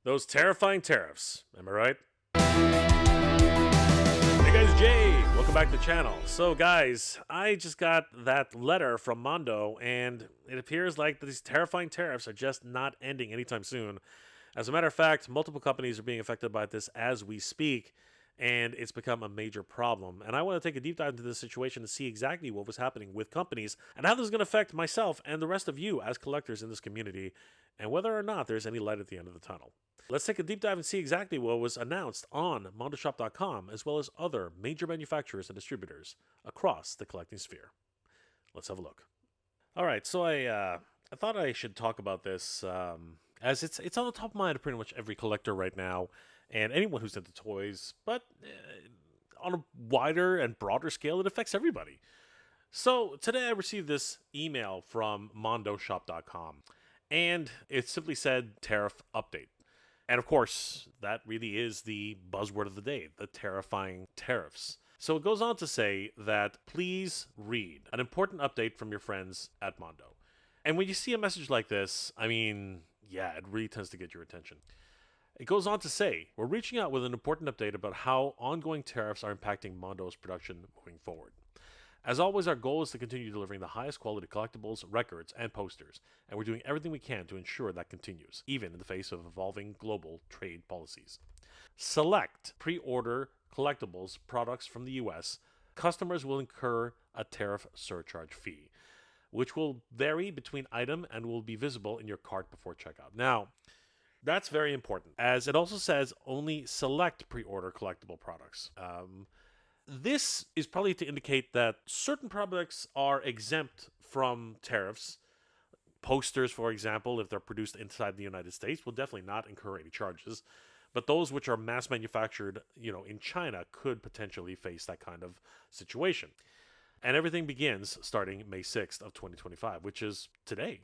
Those terrifying tariffs. Am I right? Hey guys, Jay. Welcome back to the channel. So guys, I just got that letter from Mondo, and it appears like these terrifying tariffs are just not ending anytime soon. As a matter of fact, multiple companies are being affected by this as we speak, and it's become a major problem. And I want to take a deep dive into this situation to see exactly what was happening with companies and how this is going to affect myself and the rest of you as collectors in this community, and whether or not there's any light at the end of the tunnel. Let's take a deep dive and see exactly what was announced on MondoShop.com, as well as other major manufacturers and distributors across the collecting sphere. Let's have a look. All right, so I thought I should talk about this as it's on the top of mind of pretty much every collector right now, and anyone who's into toys, but on a wider and broader scale, it affects everybody. So today I received this email from MondoShop.com, and it simply said tariff update. And of course, that really is the buzzword of the day, the terrifying tariffs. So it goes on to say that please read an important update from your friends at Mondo. And when you see a message like this, I mean, yeah, it really tends to get your attention. It goes on to say, we're reaching out with an important update about how ongoing tariffs are impacting Mondo's production moving forward. As always, our goal is to continue delivering the highest quality collectibles, records, and posters, and we're doing everything we can to ensure that continues, even in the face of evolving global trade policies. Select pre-order collectibles products from the US, customers will incur a tariff surcharge fee, which will vary between item and will be visible in your cart before checkout. Now, that's very important, as it also says only select pre-order collectible products. This is probably to indicate that certain products are exempt from tariffs. Posters, for example, if they're produced inside the United States, will definitely not incur any charges. But those which are mass manufactured, in China could potentially face that kind of situation. And everything begins starting May 6th of 2025, which is today.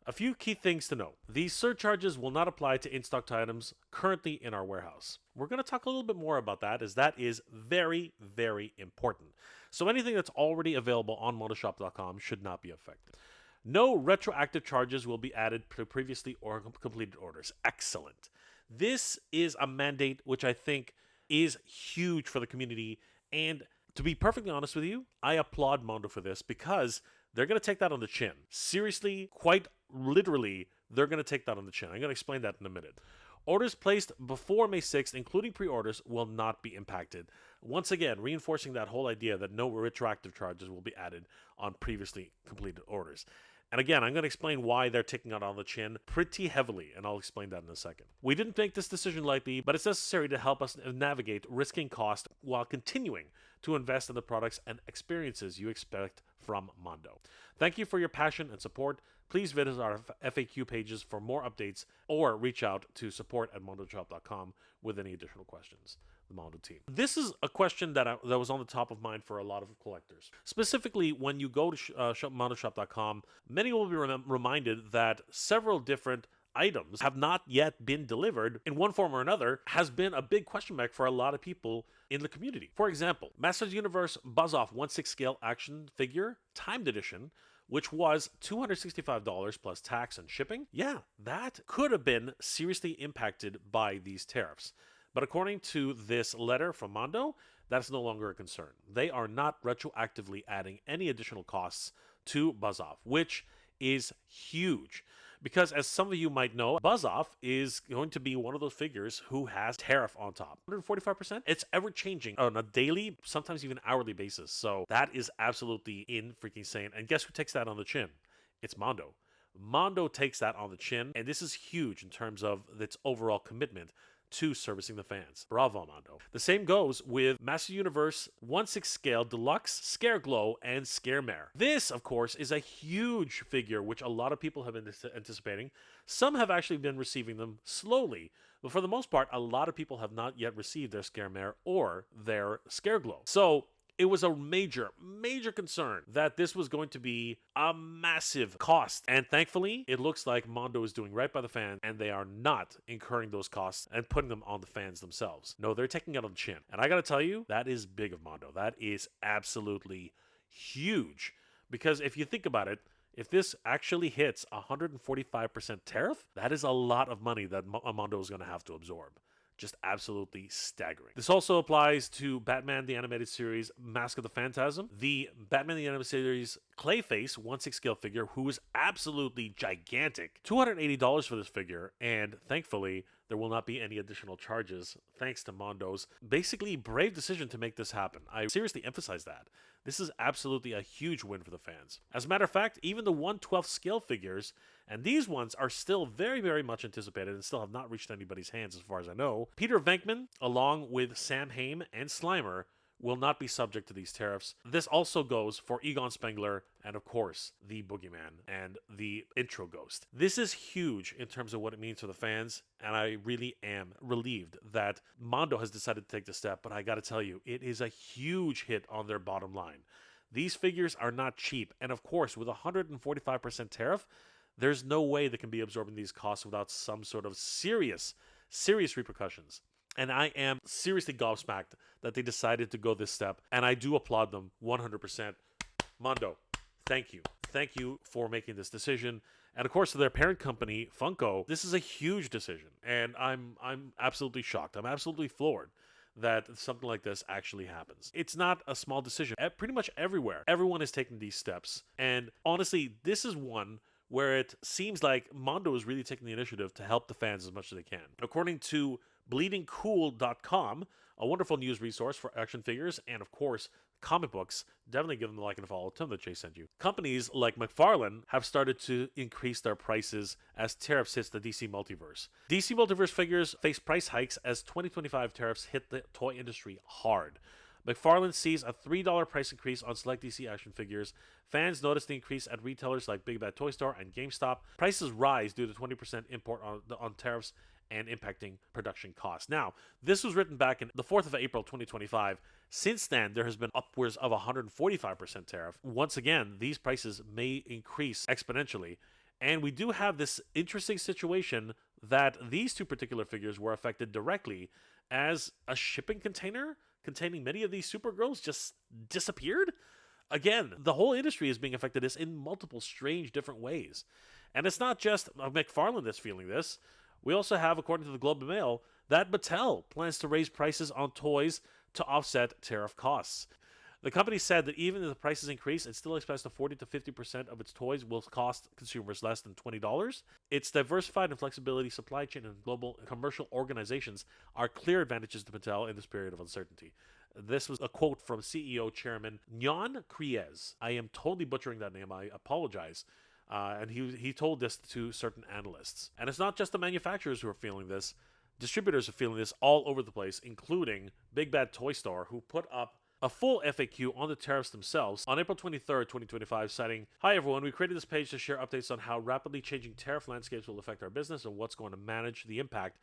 A few key things to note. These surcharges will not apply to in-stock items currently in our warehouse. We're going to talk a little bit more about that, as that is very, very important. So anything that's already available on MondoShop.com should not be affected. No retroactive charges will be added to previously or completed orders. Excellent. This is a mandate which I think is huge for the community, and to be perfectly honest with you, I applaud Mondo for this, because they're going to take that on the chin. Seriously, quite literally, they're going to take that on the chin. I'm going to explain that in a minute. Orders placed before May 6th, including pre-orders, will not be impacted. Once again, reinforcing that whole idea that no retroactive charges will be added on previously completed orders. And again, I'm going to explain why they're taking it on the chin pretty heavily, and I'll explain that in a second. We didn't make this decision lightly, but it's necessary to help us navigate risking cost while continuing to invest in the products and experiences you expect from Mondo. Thank you for your passion and support. Please visit our FAQ pages for more updates, or reach out to support@mondoshop.com with any additional questions. The Mondo team. This is a question that was on the top of mind for a lot of collectors. Specifically, when you go to MondoShop.com, many will be reminded that several different items have not yet been delivered in one form or another, has been a big question mark for a lot of people in the community. For example, Masters Universe Buzz-Off 1/6 scale action figure, timed edition, which was $265 plus tax and shipping. Yeah, that could have been seriously impacted by these tariffs. But according to this letter from Mondo, that's no longer a concern. They are not retroactively adding any additional costs to Buzz-Off, which is huge. Because as some of you might know, Buzz-Off is going to be one of those figures who has tariff on top. 145%? It's ever changing on a daily, sometimes even hourly basis. So that is absolutely insane. And guess who takes that on the chin? It's Mondo. Mondo takes that on the chin, and this is huge in terms of its overall commitment to servicing the fans. Bravo, Mondo. The same goes with Master Universe 1/6 scale Deluxe Scare Glow and Scare Mare. This, of course, is a huge figure which a lot of people have been anticipating. Some have actually been receiving them slowly, but for the most part, a lot of people have not yet received their Scare Mare or their Scare Glow. So it was a major concern that this was going to be a massive cost. And thankfully, it looks like Mondo is doing right by the fans, and they are not incurring those costs and putting them on the fans themselves. No, they're taking it on the chin. And I got to tell you, that is big of Mondo. That is absolutely huge. Because if you think about it, If this actually hits 145% tariff, that is a lot of money that Mondo is going to have to absorb. Just absolutely staggering. This also applies to Batman the Animated Series Mask of the Phantasm, the Batman the Animated Series Clayface 1/6 scale figure, who is absolutely gigantic. $280 for this figure, and thankfully, there will not be any additional charges thanks to Mondo's basically brave decision to make this happen. I seriously emphasize that. This is absolutely a huge win for the fans. As a matter of fact, even the 1/12 scale figures, and these ones are still very, very much anticipated and still have not reached anybody's hands as far as I know. Peter Venkman, along with Sam Hain and Slimer, will not be subject to these tariffs. This also goes for Egon Spengler and, of course, the Boogeyman and the intro ghost. This is huge in terms of what it means for the fans, and I really am relieved that Mondo has decided to take this step, but I gotta tell you, it is a huge hit on their bottom line. These figures are not cheap, and of course, with 145% tariff, there's no way they can be absorbing these costs without some sort of serious repercussions. And I am seriously gobsmacked that they decided to go this step, and I do applaud them 100%. Mondo, thank you. Thank you for making this decision. And of course, to their parent company, Funko, this is a huge decision, and I'm absolutely shocked. I'm absolutely floored that something like this actually happens. It's not a small decision. Pretty much everywhere, everyone is taking these steps. And honestly, this is one where it seems like Mondo is really taking the initiative to help the fans as much as they can. According to bleedingcool.com, a wonderful news resource for action figures and, of course, comic books, definitely give them the like and follow. Tell them that Jay sent you. Companies like McFarlane have started to increase their prices as tariffs hits the DC Multiverse. DC Multiverse figures face price hikes as 2025 tariffs hit the toy industry hard. McFarlane sees a $3 price increase on select DC action figures. Fans notice the increase at retailers like Big Bad Toy Store and GameStop. Prices rise due to 20% import on tariffs and impacting production costs. Now, this was written back in the 4th of April, 2025. Since then, there has been upwards of 145% tariff. Once again, these prices may increase exponentially. And we do have this interesting situation that these two particular figures were affected directly as a shipping container containing many of these Supergirls just disappeared. Again, the whole industry is being affected this in multiple strange different ways. And it's not just McFarlane that's feeling this. We also have, according to the Globe and Mail, that Mattel plans to raise prices on toys to offset tariff costs. The company said that even if the prices increase, it still expects that 40 to 50% of its toys will cost consumers less than $20. Its diversified and flexibility supply chain and global commercial organizations are clear advantages to Mattel in this period of uncertainty. This was a quote from CEO Chairman Jan Kriez. I am totally butchering that name. I apologize. And he told this to certain analysts. And it's not just the manufacturers who are feeling this. Distributors are feeling this all over the place, including Big Bad Toy Store, who put up a full FAQ on the tariffs themselves on April 23rd, 2025, citing, "Hi everyone, we created this page to share updates on how rapidly changing tariff landscapes will affect our business and what's going to manage the impact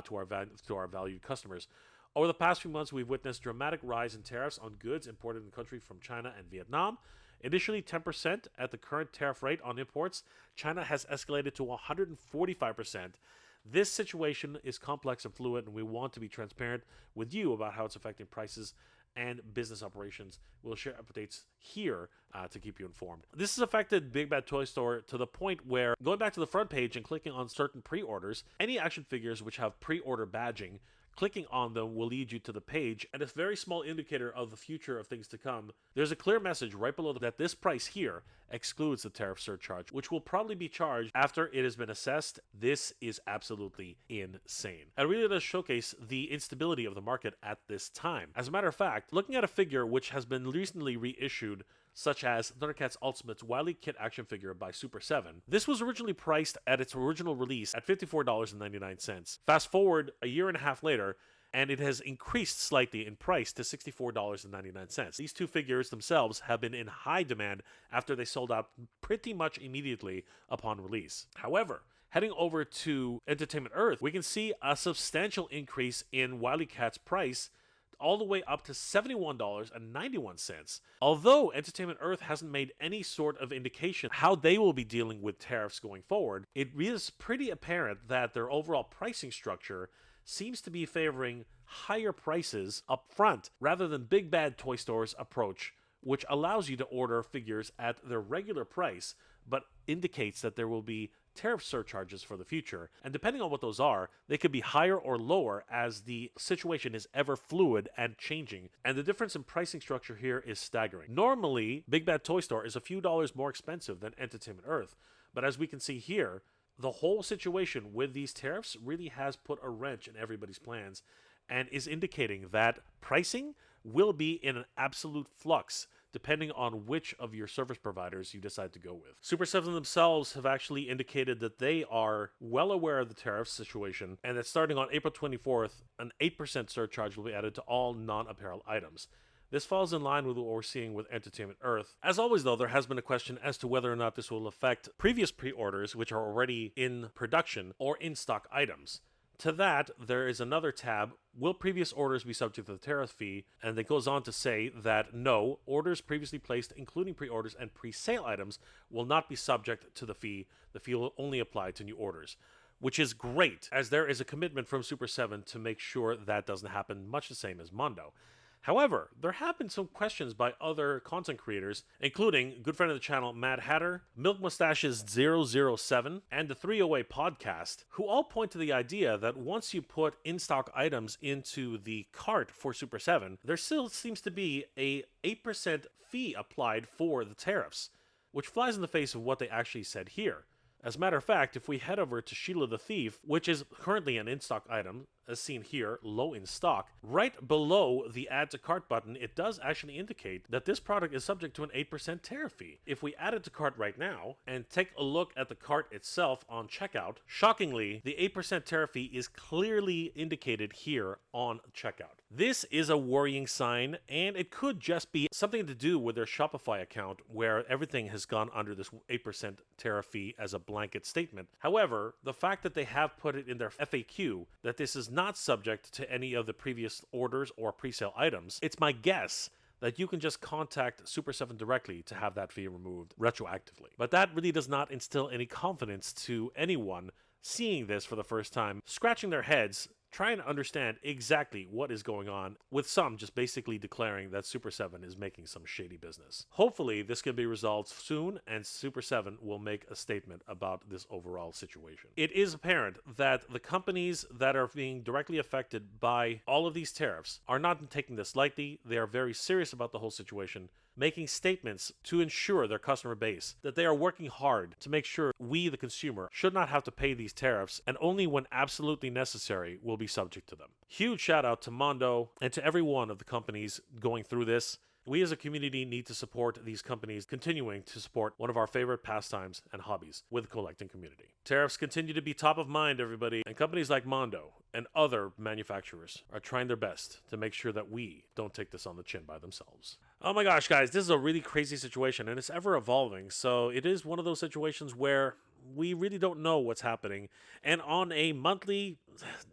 to our valued customers. Over the past few months, we've witnessed dramatic rise in tariffs on goods imported in the country from China and Vietnam. Initially 10% at the current tariff rate on imports, China has escalated to 145%. This situation is complex and fluid, and we want to be transparent with you about how it's affecting prices and business operations. We'll share updates here to keep you informed." This has affected Big Bad Toy Store to the point where, going back to the front page and clicking on certain pre-orders, any action figures which have pre-order badging, clicking on them will lead you to the page, and a very small indicator of the future of things to come. There's a clear message right below that this price here excludes the tariff surcharge, which will probably be charged after it has been assessed. This is absolutely insane. It really does showcase the instability of the market at this time. As a matter of fact, looking at a figure which has been recently reissued, such as Thundercats Ultimate's Wily Kit action figure by Super 7. This was originally priced at its original release at $54.99. Fast forward a year and a half later, and it has increased slightly in price to $64.99. These two figures themselves have been in high demand after they sold out pretty much immediately upon release. However, heading over to Entertainment Earth, we can see a substantial increase in Wily Cat's price, all the way up to $71.91. Although Entertainment Earth hasn't made any sort of indication how they will be dealing with tariffs going forward, it is pretty apparent that their overall pricing structure seems to be favoring higher prices up front rather than Big Bad Toy Store's approach, which allows you to order figures at their regular price but indicates that there will be tariff surcharges for the future. And depending on what those are, they could be higher or lower as the situation is ever fluid and changing. And the difference in pricing structure here is staggering. Normally, Big Bad Toy Store is a few dollars more expensive than Entertainment Earth. But as we can see here, the whole situation with these tariffs really has put a wrench in everybody's plans and is indicating that pricing will be in an absolute flux depending on which of your service providers you decide to go with. Super 7 themselves have actually indicated that they are well aware of the tariff situation and that starting on April 24th, an 8% surcharge will be added to all non-apparel items. This falls in line with what we're seeing with Entertainment Earth. As always, though, there has been a question as to whether or not this will affect previous pre-orders, which are already in production, or in-stock items. To that, there is another tab, will previous orders be subject to the tariff fee? And it goes on to say that no, orders previously placed, including pre-orders and pre-sale items, will not be subject to the fee. The fee will only apply to new orders, which is great, as there is a commitment from Super 7 to make sure that doesn't happen, much the same as Mondo. However, there have been some questions by other content creators, including good friend of the channel, Mad Hatter, Milk Mustaches 007, and the 308 Podcast, who all point to the idea that once you put in-stock items into the cart for Super 7, there still seems to be a 8% fee applied for the tariffs, which flies in the face of what they actually said here. As a matter of fact, if we head over to Sheila the Thief, which is currently an in-stock item, as seen here, low in stock, right below the Add to Cart button, it does actually indicate that this product is subject to an 8% tariff fee. If we add it to cart right now and take a look at the cart itself on checkout, shockingly, the 8% tariff fee is clearly indicated here on checkout. This is a worrying sign, and it could just be something to do with their Shopify account where everything has gone under this 8% tariff fee as a blanket statement. However, the fact that they have put it in their FAQ that this is not subject to any of the previous orders or pre-sale items, it's my guess that you can just contact Super 7 directly to have that fee removed retroactively. But that really does not instill any confidence to anyone seeing this for the first time, scratching their heads, trying to understand exactly what is going on, with some just basically declaring that Super 7 is making some shady business. Hopefully, this can be resolved soon, and Super 7 will make a statement about this overall situation. It is apparent that the companies that are being directly affected by all of these tariffs are not taking this lightly. They are very serious about the whole situation, making statements to ensure their customer base that they are working hard to make sure we, the consumer, should not have to pay these tariffs, and only when absolutely necessary will be subject to them. Huge shout out to Mondo and to every one of the companies going through this. We as a community need to support these companies continuing to support one of our favorite pastimes and hobbies with the collecting community. Tariffs continue to be top of mind, everybody, and companies like Mondo and other manufacturers are trying their best to make sure that we don't take this on the chin by themselves. Oh my gosh, guys, this is a really crazy situation, and it's ever evolving, so it is one of those situations where we really don't know what's happening, and on a monthly,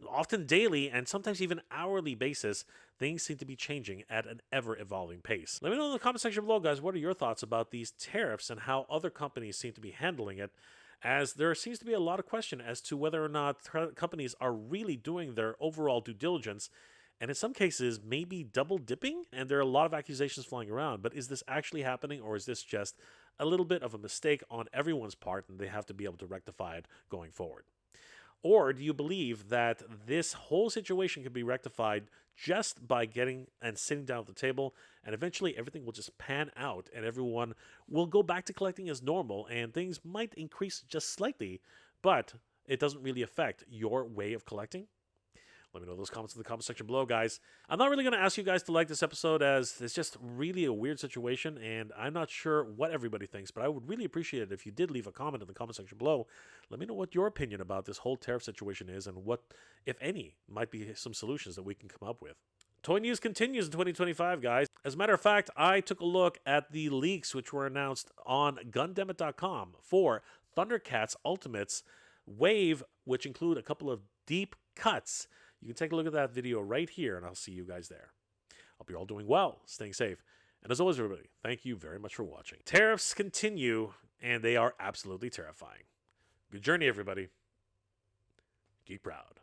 often daily, and sometimes even hourly basis, things seem to be changing at an ever-evolving pace. Let me know in the comment section below, guys, what are your thoughts about these tariffs and how other companies seem to be handling it, as there seems to be a lot of question as to whether or not companies are really doing their overall due diligence, and in some cases, maybe double dipping, and there are a lot of accusations flying around, but is this actually happening, or is this just a little bit of a mistake on everyone's part, and they have to be able to rectify it going forward? Or do you believe that this whole situation can be rectified just by getting and sitting down at the table, and eventually everything will just pan out, and everyone will go back to collecting as normal, and things might increase just slightly, but it doesn't really affect your way of collecting? Let me know those comments in the comment section below, guys. I'm not really going to ask you guys to like this episode, as it's just really a weird situation, and I'm not sure what everybody thinks, but I would really appreciate it if you did leave a comment in the comment section below. Let me know what your opinion about this whole tariff situation is, and what, if any, might be some solutions that we can come up with. Toy news continues in 2025, guys. As a matter of fact, I took a look at the leaks which were announced on Gundemit.com for Thundercats Ultimates Wave, which include a couple of deep cuts. You can take a look at that video right here, and I'll see you guys there. Hope you're all doing well, staying safe. And as always, everybody, thank you very much for watching. Tariffs continue, and they are absolutely terrifying. Good journey, everybody. Geek proud.